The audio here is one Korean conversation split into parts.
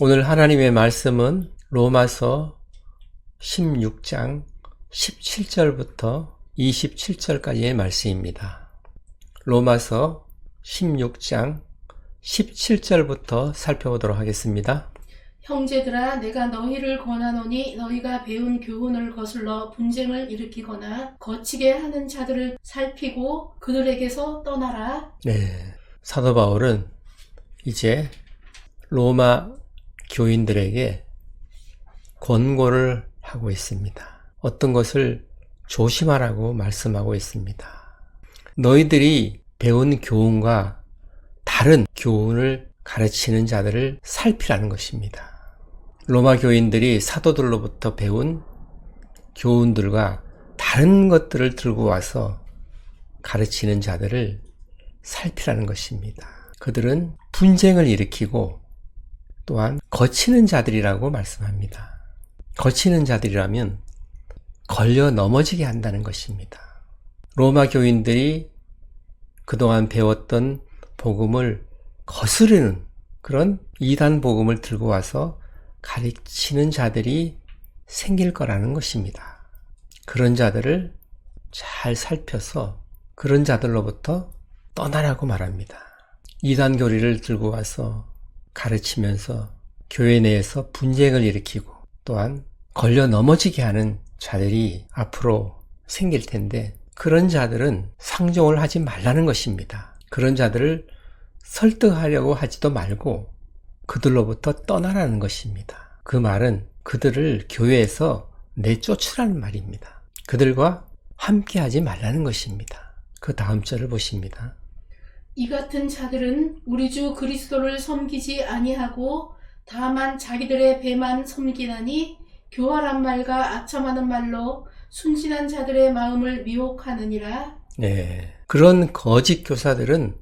오늘 하나님의 말씀은 로마서 16장 17절부터 27절까지의 말씀입니다. 로마서 16장 17절부터 살펴보도록 하겠습니다. 형제들아, 내가 너희를 권하노니 너희가 배운 교훈을 거슬러 분쟁을 일으키거나 거치게 하는 자들을 살피고 그들에게서 떠나라. 사도 바울은 이제 로마 교인들에게 권고를 하고 있습니다. 어떤 것을 조심하라고 말씀하고 있습니다. 너희들이 배운 교훈과 다른 교훈을 가르치는 자들을 살피라는 것입니다. 로마 교인들이 사도들로부터 배운 교훈들과 다른 것들을 들고 와서 가르치는 자들을 살피라는 것입니다. 그들은 분쟁을 일으키고 또한 거치는 자들이라고 말씀합니다. 거치는 자들이라면 걸려 넘어지게 한다는 것입니다. 로마 교인들이 그동안 배웠던 복음을 거스르는 그런 이단 복음을 들고 와서 가르치는 자들이 생길 거라는 것입니다. 그런 자들을 잘 살펴서 그런 자들로부터 떠나라고 말합니다. 이단 교리를 들고 와서 가르치면서 교회 내에서 분쟁을 일으키고 또한 걸려 넘어지게 하는 자들이 앞으로 생길 텐데 그런 자들은 상종을 하지 말라는 것입니다. 그런 자들을 설득하려고 하지도 말고 그들로부터 떠나라는 것입니다. 그 말은 그들을 교회에서 내쫓으라는 말입니다. 그들과 함께하지 말라는 것입니다. 그 다음 절을 보십니다. 이 같은 자들은 우리 주 그리스도를 섬기지 아니하고 다만 자기들의 배만 섬기나니 교활한 말과 아첨하는 말로 순진한 자들의 마음을 미혹하느니라. 그런 거짓 교사들은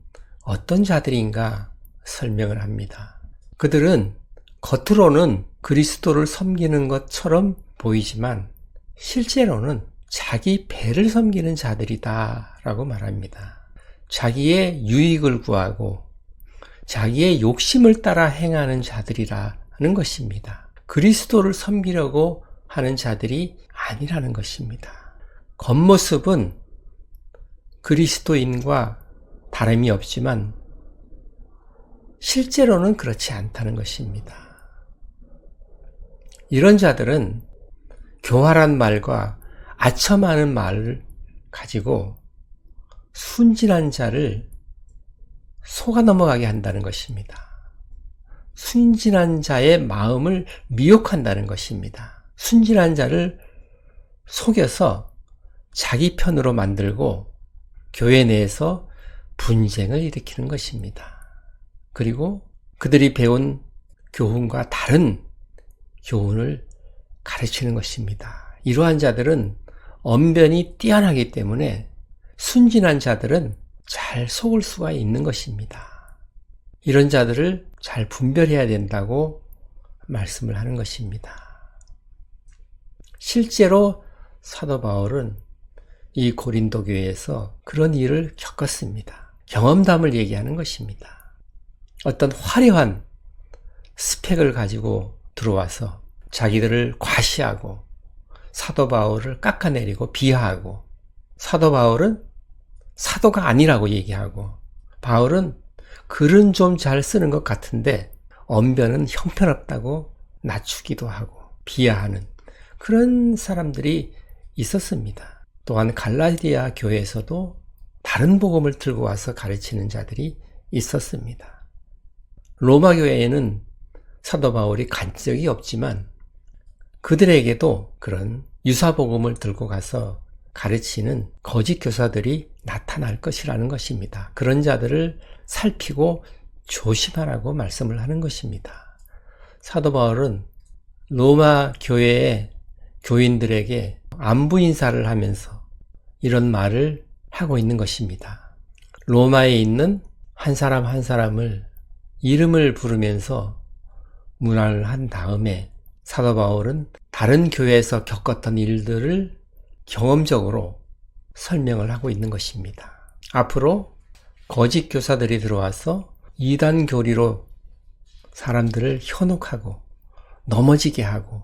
어떤 자들인가 설명을 합니다. 그들은 겉으로는 그리스도를 섬기는 것처럼 보이지만 실제로는 자기 배를 섬기는 자들이다라고 말합니다. 자기의 유익을 구하고 자기의 욕심을 따라 행하는 자들이라는 것입니다. 그리스도를 섬기려고 하는 자들이 아니라는 것입니다. 겉모습은 그리스도인과 다름이 없지만 실제로는 그렇지 않다는 것입니다. 이런 자들은 교활한 말과 아첨하는 말을 가지고 순진한 자를 속아 넘어가게 한다는 것입니다. 순진한 자의 마음을 미혹한다는 것입니다. 순진한 자를 속여서 자기 편으로 만들고 교회 내에서 분쟁을 일으키는 것입니다. 그리고 그들이 배운 교훈과 다른 교훈을 가르치는 것입니다. 이러한 자들은 언변이 뛰어나기 때문에 순진한 자들은 잘 속을 수가 있는 것입니다. 이런 자들을 잘 분별해야 된다고 말씀을 하는 것입니다. 실제로 사도 바울은 이 고린도 교회에서 그런 일을 겪었습니다. 경험담을 얘기하는 것입니다. 어떤 화려한 스펙을 가지고 들어와서 자기들을 과시하고 사도 바울을 깎아내리고 비하하고 사도 바울은 사도가 아니라고 얘기하고 바울은 글은 좀 잘 쓰는 것 같은데 언변은 형편없다고 낮추기도 하고 비하하는 그런 사람들이 있었습니다. 또한 갈라디아 교회에서도 다른 복음을 들고 와서 가르치는 자들이 있었습니다. 로마 교회에는 사도 바울이 간 적이 없지만 그들에게도 그런 유사복음을 들고 가서 가르치는 거짓 교사들이 나타날 것이라는 것입니다. 그런 자들을 살피고 조심하라고 말씀을 하는 것입니다. 사도 바울은 로마 교회의 교인들에게 안부 인사를 하면서 이런 말을 하고 있는 것입니다. 로마에 있는 한 사람 한 사람을 이름을 부르면서 문안을 한 다음에 사도 바울은 다른 교회에서 겪었던 일들을 경험적으로 설명을 하고 있는 것입니다. 앞으로 거짓 교사들이 들어와서 이단 교리로 사람들을 현혹하고 넘어지게 하고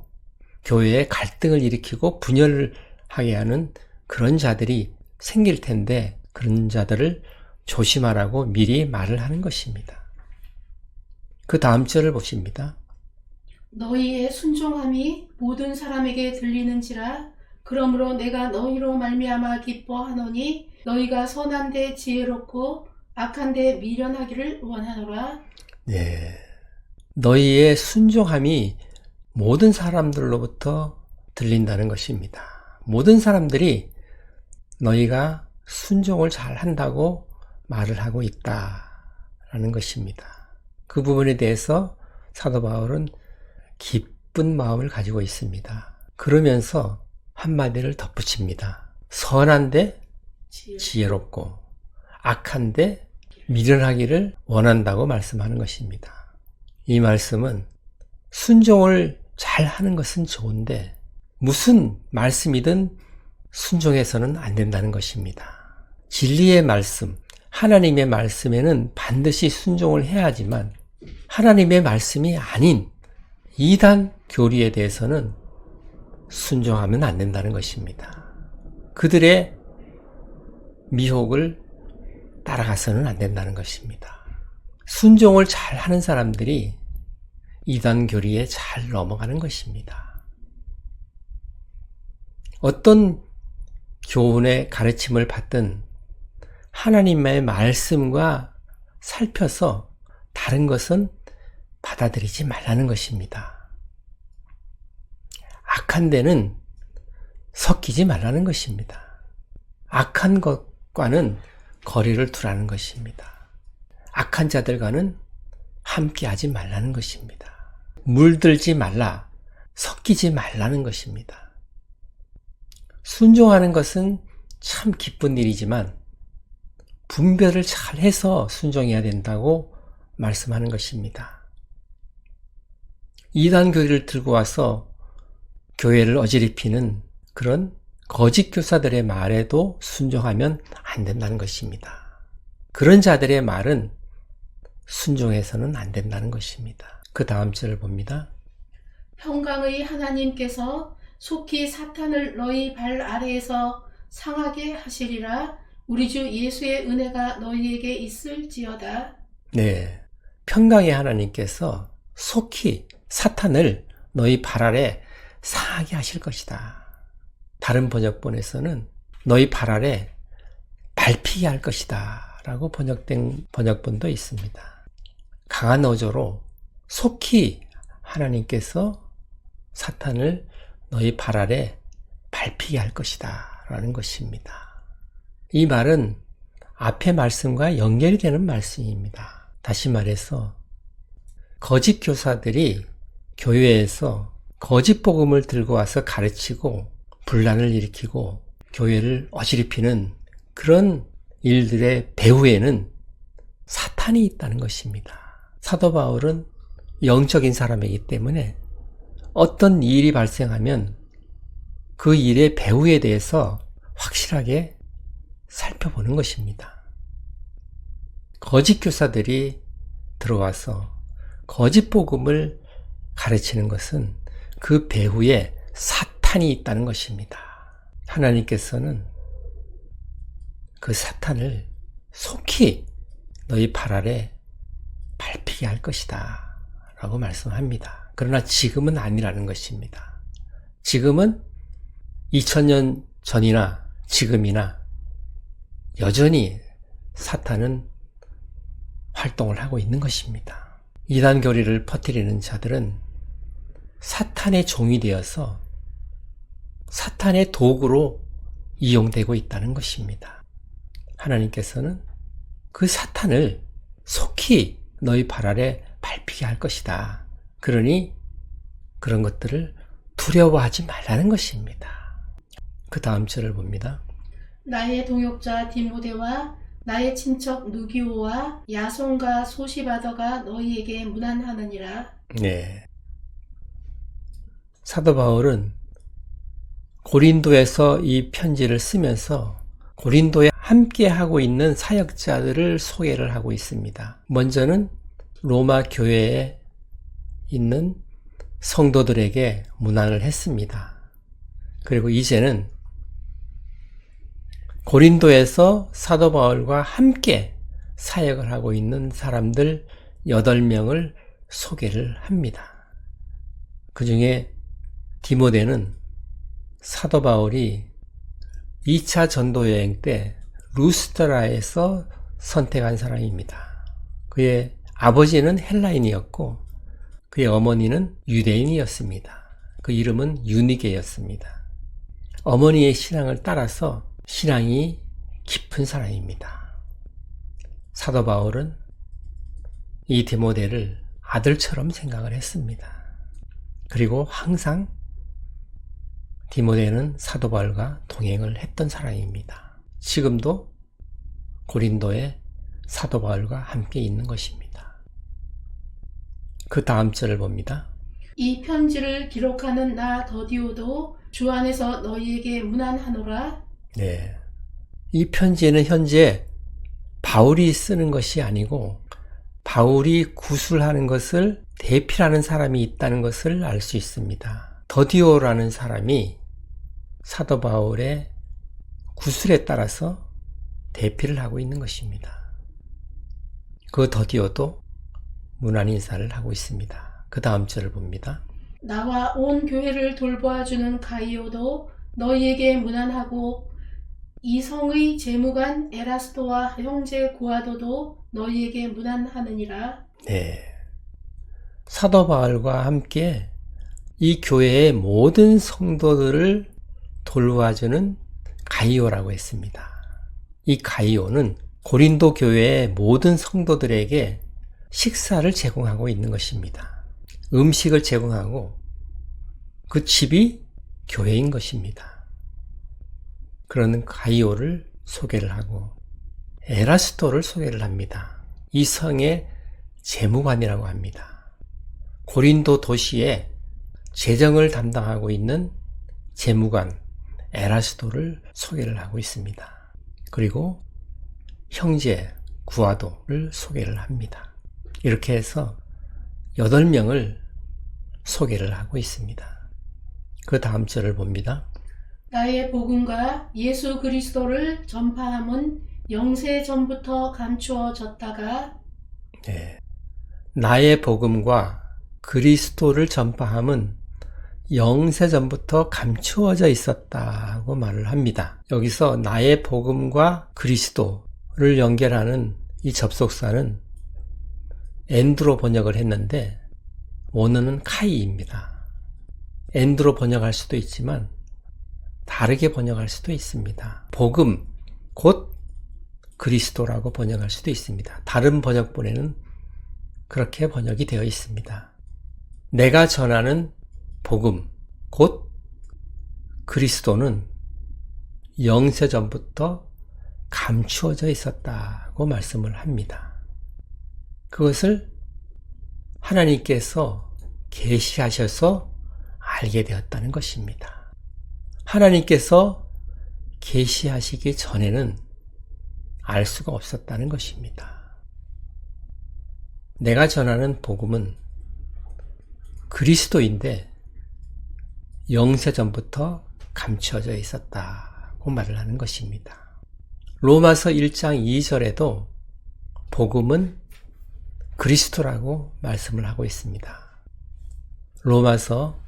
교회에 갈등을 일으키고 분열을 하게 하는 그런 자들이 생길 텐데 그런 자들을 조심하라고 미리 말을 하는 것입니다. 그 다음 절을 보십니다. 너희의 순종함이 모든 사람에게 들리는지라 그러므로 내가 너희로 말미암아 기뻐하노니 너희가 선한데 지혜롭고 악한데 미련하기를 원하노라. 네. 너희의 순종함이 모든 사람들로부터 들린다는 것입니다. 모든 사람들이 너희가 순종을 잘 한다고 말을 하고 있다라는 것입니다. 그 부분에 대해서 사도 바울은 기쁜 마음을 가지고 있습니다. 그러면서 한마디를 덧붙입니다. 선한데 지혜롭고 악한데 미련하기를 원한다고 말씀하는 것입니다. 이 말씀은 순종을 잘 하는 것은 좋은데 무슨 말씀이든 순종해서는 안 된다는 것입니다. 진리의 말씀, 하나님의 말씀에는 반드시 순종을 해야 하지만 하나님의 말씀이 아닌 이단 교리에 대해서는 순종하면 안 된다는 것입니다. 그들의 미혹을 따라가서는 안 된다는 것입니다. 순종을 잘 하는 사람들이 이단 교리에 잘 넘어가는 것입니다. 어떤 교훈의 가르침을 받든 하나님의 말씀과 살펴서 다른 것은 받아들이지 말라는 것입니다. 악한 데는 섞이지 말라는 것입니다. 악한 것과는 거리를 두라는 것입니다. 악한 자들과는 함께하지 말라는 것입니다. 물들지 말라, 섞이지 말라는 것입니다. 순종하는 것은 참 기쁜 일이지만 분별을 잘 해서 순종해야 된다고 말씀하는 것입니다. 이단 교리를 들고 와서 교회를 어지럽히는 그런 거짓 교사들의 말에도 순종하면 안 된다는 것입니다. 그런 자들의 말은 순종해서는 안 된다는 것입니다. 그 다음 절을 봅니다. 평강의 하나님께서 속히 사탄을 너희 발 아래에서 상하게 하시리라. 우리 주 예수의 은혜가 너희에게 있을지어다. 네, 평강의 하나님께서 속히 사탄을 너희 발 아래 상하게 하실 것이다. 다른 번역본에서는 너희 발 아래 밟히게 할 것이다 라고 번역된 번역본도 있습니다. 강한 어조로 속히 하나님께서 사탄을 너희 발 아래 밟히게 할 것이다 라는 것입니다. 이 말은 앞의 말씀과 연결이 되는 말씀입니다. 다시 말해서 거짓 교사들이 교회에서 거짓 복음을 들고 와서 가르치고 분란을 일으키고 교회를 어지럽히는 그런 일들의 배후에는 사탄이 있다는 것입니다. 사도 바울은 영적인 사람이기 때문에 어떤 일이 발생하면 그 일의 배후에 대해서 확실하게 살펴보는 것입니다. 거짓 교사들이 들어와서 거짓 복음을 가르치는 것은 그 배후에 사탄이 있다는 것입니다. 하나님께서는 그 사탄을 속히 너희 발 아래 밟히게 할 것이다 라고 말씀합니다. 그러나 지금은 아니라는 것입니다. 지금은 2000년 전이나 지금이나 여전히 사탄은 활동을 하고 있는 것입니다. 이단 교리를 퍼뜨리는 자들은 사탄의 종이 되어서 사탄의 도구로 이용되고 있다는 것입니다. 하나님께서는 그 사탄을 속히 너희 발 아래 밟히게 할 것이다. 그러니 그런 것들을 두려워하지 말라는 것입니다. 그 다음 절을 봅니다. 나의 동역자 디모데와 나의 친척 누기오와 야손과 소시바더가 너희에게 문안하느니라. 네. 사도 바울은 고린도에서 이 편지를 쓰면서 고린도에 함께하고 있는 사역자들을 소개를 하고 있습니다. 먼저는 로마 교회의 있는 성도들에게 문안을 했습니다. 그리고 이제는 고린도에서 사도 바울과 함께 사역을 하고 있는 사람들 8명을 소개를 합니다. 그 중에 디모데는 사도 바울이 2차 전도 여행 때 루스드라에서 선택한 사람입니다. 그의 아버지는 헬라인이었고 그의 어머니는 유대인이었습니다. 그 이름은 유니게였습니다. 어머니의 신앙을 따라서 신앙이 깊은 사람입니다. 사도 바울은 이 디모데를 아들처럼 생각을 했습니다. 그리고 항상 디모데는 사도 바울과 동행을 했던 사람입니다. 지금도 고린도에 사도 바울과 함께 있는 것입니다. 그 다음 절을 봅니다. 이 편지를 기록하는 나 더디오도 주 안에서 너희에게 문안하노라. 네. 이 편지에는 현재 바울이 쓰는 것이 아니고 바울이 구술하는 것을 대필하는 사람이 있다는 것을 알 수 있습니다. 더디오라는 사람이 사도 바울의 구술에 따라서 대필을 하고 있는 것입니다. 그 더디오도 문안 인사를 하고 있습니다. 그 다음 절을 봅니다. 나와 온 교회를 돌보아주는 가이오도 너희에게 문안하고 이 성의 재무관 에라스도와 형제 고아도도 너희에게 문안하느니라. 네. 사도 바울과 함께 이 교회의 모든 성도들을 돌보아주는 가이오라고 했습니다. 이 가이오는 고린도 교회의 모든 성도들에게 식사를 제공하고 있는 것입니다. 음식을 제공하고 그 집이 교회인 것입니다. 그러는 가이오를 소개를 하고 에라스도를 소개를 합니다. 이 성의 재무관이라고 합니다. 고린도 도시에 재정을 담당하고 있는 재무관 에라스도를 소개를 하고 있습니다. 그리고 형제 구아도를 소개를 합니다. 이렇게 해서 8명을 소개를 하고 있습니다. 그 다음 절을 봅니다. 나의 복음과 예수 그리스도를 전파함은 영세 전부터 감추어졌다가 네. 나의 복음과 그리스도를 전파함은 영세 전부터 감추어져 있었다고 말을 합니다. 여기서 나의 복음과 그리스도를 연결하는 이 접속사는 엔드로 번역을 했는데 원어는 카이입니다. 엔드로 번역할 수도 있지만 다르게 번역할 수도 있습니다. 복음, 곧 그리스도라고 번역할 수도 있습니다. 다른 번역본에는 그렇게 번역이 되어 있습니다. 내가 전하는 복음, 곧 그리스도는 영세 전부터 감추어져 있었다고 말씀을 합니다. 그것을 하나님께서 계시하셔서 알게 되었다는 것입니다. 하나님께서 계시하시기 전에는 알 수가 없었다는 것입니다. 내가 전하는 복음은 그리스도인데 영세 전부터 감추어져 있었다고 말을 하는 것입니다. 로마서 1장 2절에도 복음은 그리스도라고 말씀을 하고 있습니다. 로마서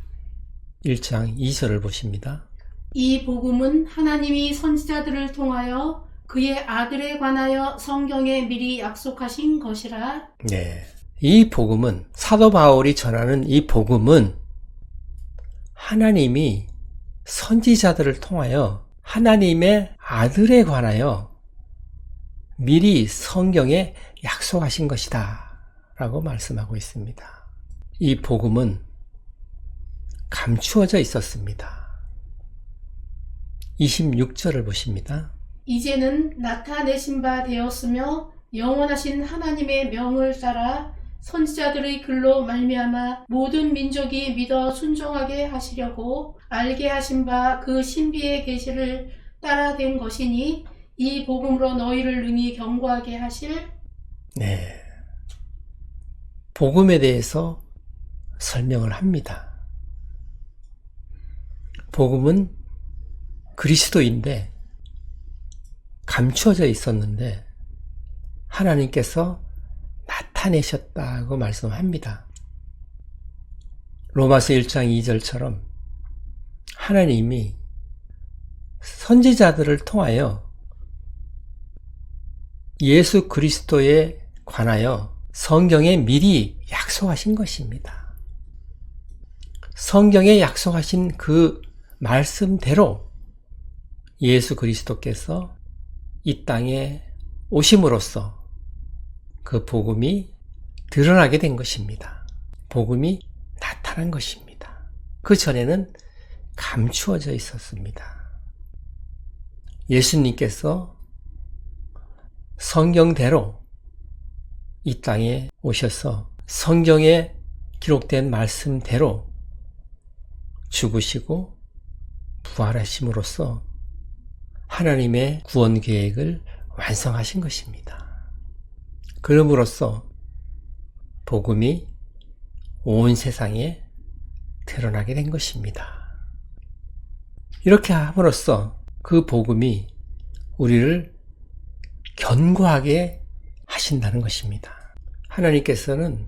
1장 2절을 보십니다. 이 복음은 하나님이 선지자들을 통하여 그의 아들에 관하여 성경에 미리 약속하신 것이라. 네. 이 복음은 사도 바울이 전하는 이 복음은 하나님이 선지자들을 통하여 하나님의 아들에 관하여 미리 성경에 약속하신 것이다 라고 말씀하고 있습니다. 이 복음은 감추어져 있었습니다. 26절을 보십니다. 이제는 나타내신 바 되었으며 영원하신 하나님의 명을 따라 선지자들의 글로 말미암아 모든 민족이 믿어 순종하게 하시려고 알게 하신 바 그 신비의 계시를 따라 된 것이니 이 복음으로 너희를 능히 경고하게 하실. 네. 복음에 대해서 설명을 합니다. 복음은 그리스도인데 감추어져 있었는데 하나님께서 나타내셨다고 말씀합니다. 로마서 1장 2절처럼 하나님이 선지자들을 통하여 예수 그리스도에 관하여 성경에 미리 약속하신 것입니다. 성경에 약속하신 그 말씀대로 예수 그리스도께서 이 땅에 오심으로써 그 복음이 드러나게 된 것입니다. 복음이 나타난 것입니다. 그 전에는 감추어져 있었습니다. 예수님께서 성경대로 이 땅에 오셔서 성경에 기록된 말씀대로 죽으시고 부활하심으로써 하나님의 구원 계획을 완성하신 것입니다. 그럼으로써 복음이 온 세상에 드러나게 된 것입니다. 이렇게 함으로써 그 복음이 우리를 견고하게 하신다는 것입니다. 하나님께서는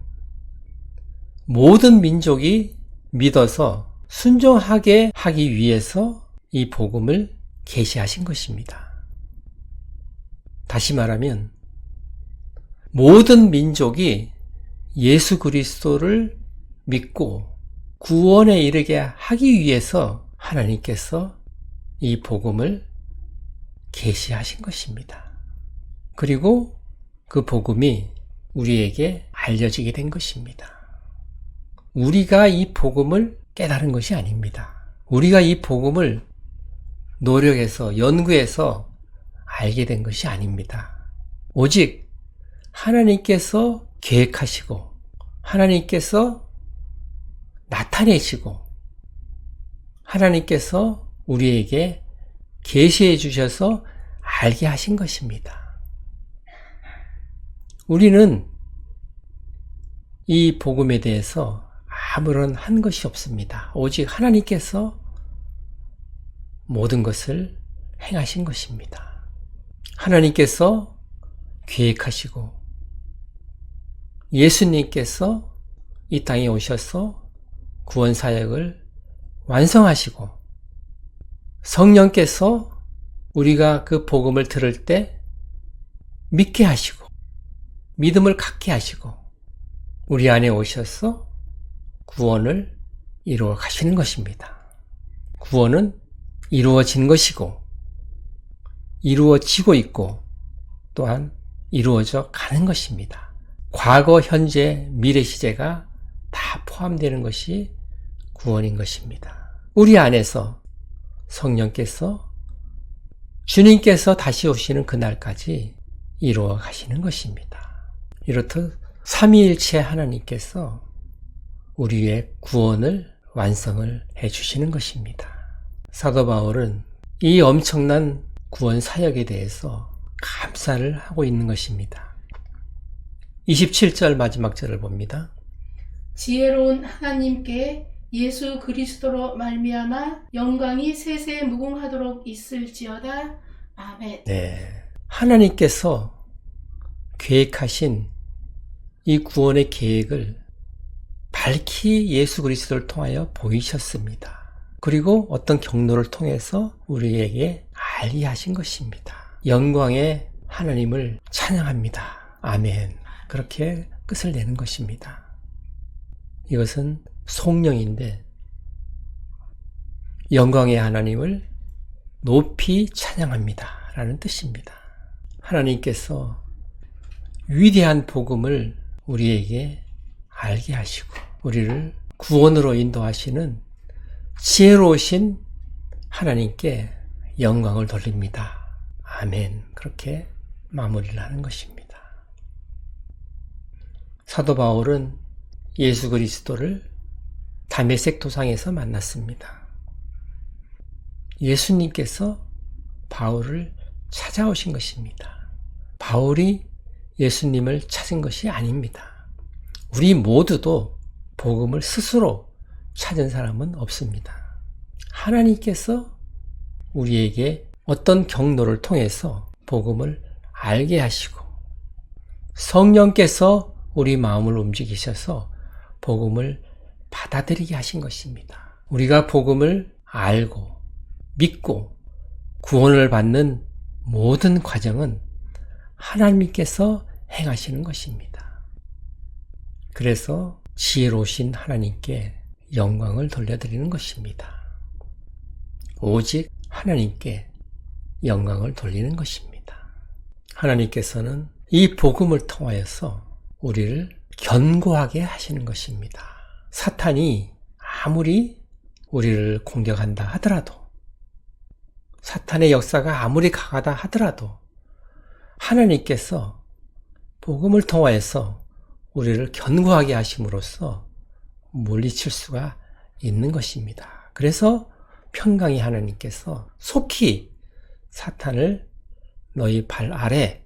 모든 민족이 믿어서 순종하게 하기 위해서 이 복음을 계시하신 것입니다. 다시 말하면 모든 민족이 예수 그리스도를 믿고 구원에 이르게 하기 위해서 하나님께서 이 복음을 계시하신 것입니다. 그리고 그 복음이 우리에게 알려지게 된 것입니다. 우리가 이 복음을 깨달은 것이 아닙니다. 우리가 이 복음을 노력해서 연구해서 알게 된 것이 아닙니다. 오직 하나님께서 계획하시고 하나님께서 나타내시고 하나님께서 우리에게 계시해 주셔서 알게 하신 것입니다. 우리는 이 복음에 대해서 아무런 한 것이 없습니다. 오직 하나님께서 모든 것을 행하신 것입니다. 하나님께서 계획하시고 예수님께서 이 땅에 오셔서 구원 사역을 완성하시고 성령께서 우리가 그 복음을 들을 때 믿게 하시고 믿음을 갖게 하시고 우리 안에 오셔서 구원을 이루어 가시는 것입니다. 구원은 이루어진 것이고 이루어지고 있고 또한 이루어져 가는 것입니다. 과거, 현재, 미래 시제가 다 포함되는 것이 구원인 것입니다. 우리 안에서 성령께서 주님께서 다시 오시는 그날까지 이루어 가시는 것입니다. 이렇듯 삼위일체 하나님께서 우리의 구원을 완성을 해주시는 것입니다. 사도 바울은 이 엄청난 구원 사역에 대해서 감사를 하고 있는 것입니다. 27절 마지막 절을 봅니다. 지혜로운 하나님께 예수 그리스도로 말미암아 영광이 세세 무궁하도록 있을지어다. 아멘. 네, 하나님께서 계획하신 이 구원의 계획을 밝히 예수 그리스도를 통하여 보이셨습니다. 그리고 어떤 경로를 통해서 우리에게 알게 하신 것입니다. 영광의 하나님을 찬양합니다. 아멘. 그렇게 끝을 내는 것입니다. 이것은 송영인데 영광의 하나님을 높이 찬양합니다 라는 뜻입니다. 하나님께서 위대한 복음을 우리에게 알게 하시고 우리를 구원으로 인도하시는 지혜로우신 하나님께 영광을 돌립니다. 아멘. 그렇게 마무리를 하는 것입니다. 사도 바울은 예수 그리스도를 다메섹 도상에서 만났습니다. 예수님께서 바울을 찾아오신 것입니다. 바울이 예수님을 찾은 것이 아닙니다. 우리 모두도 복음을 스스로 찾은 사람은 없습니다. 하나님께서 우리에게 어떤 경로를 통해서 복음을 알게 하시고 성령께서 우리 마음을 움직이셔서 복음을 받아들이게 하신 것입니다. 우리가 복음을 알고 믿고 구원을 받는 모든 과정은 하나님께서 행하시는 것입니다. 그래서 지혜로우신 하나님께 영광을 돌려드리는 것입니다. 오직 하나님께 영광을 돌리는 것입니다. 하나님께서는 이 복음을 통하여서 우리를 견고하게 하시는 것입니다. 사탄이 아무리 우리를 공격한다 하더라도, 사탄의 역사가 아무리 강하다 하더라도 하나님께서 복음을 통하여서 우리를 견고하게 하심으로써 물리칠 수가 있는 것입니다. 그래서 평강의 하나님께서 속히 사탄을 너희 발 아래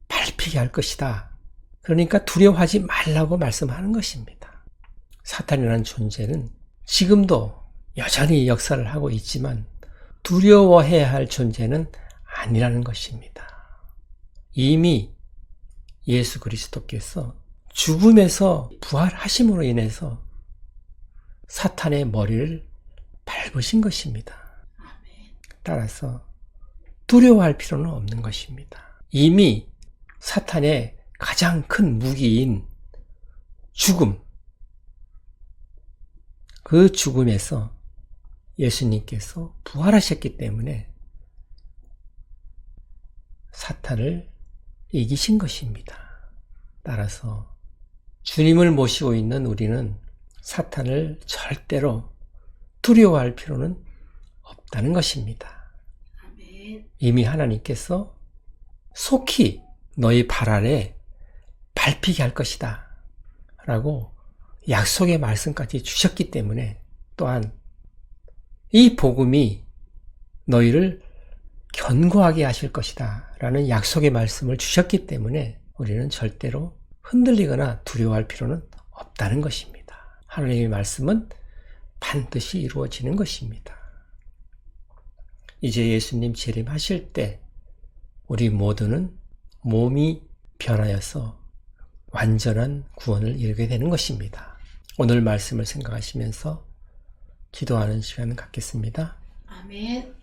밟히게 할 것이다. 그러니까 두려워하지 말라고 말씀하는 것입니다. 사탄이라는 존재는 지금도 여전히 역사를 하고 있지만 두려워해야 할 존재는 아니라는 것입니다. 이미 예수 그리스도께서 죽음에서 부활하심으로 인해서 사탄의 머리를 밟으신 것입니다. 따라서 두려워할 필요는 없는 것입니다. 이미 사탄의 가장 큰 무기인 죽음, 그 죽음에서 예수님께서 부활하셨기 때문에 사탄을 이기신 것입니다. 따라서 주님을 모시고 있는 우리는 사탄을 절대로 두려워할 필요는 없다는 것입니다. 이미 하나님께서 속히 너희 발 아래 밟히게 할 것이다 라고 약속의 말씀까지 주셨기 때문에, 또한 이 복음이 너희를 견고하게 하실 것이다 라는 약속의 말씀을 주셨기 때문에 우리는 절대로 흔들리거나 두려워할 필요는 없다는 것입니다. 하나님의 말씀은 반드시 이루어지는 것입니다. 이제 예수님 재림하실 때 우리 모두는 몸이 변하여서 완전한 구원을 이루게 되는 것입니다. 오늘 말씀을 생각하시면서 기도하는 시간을 갖겠습니다. 아멘.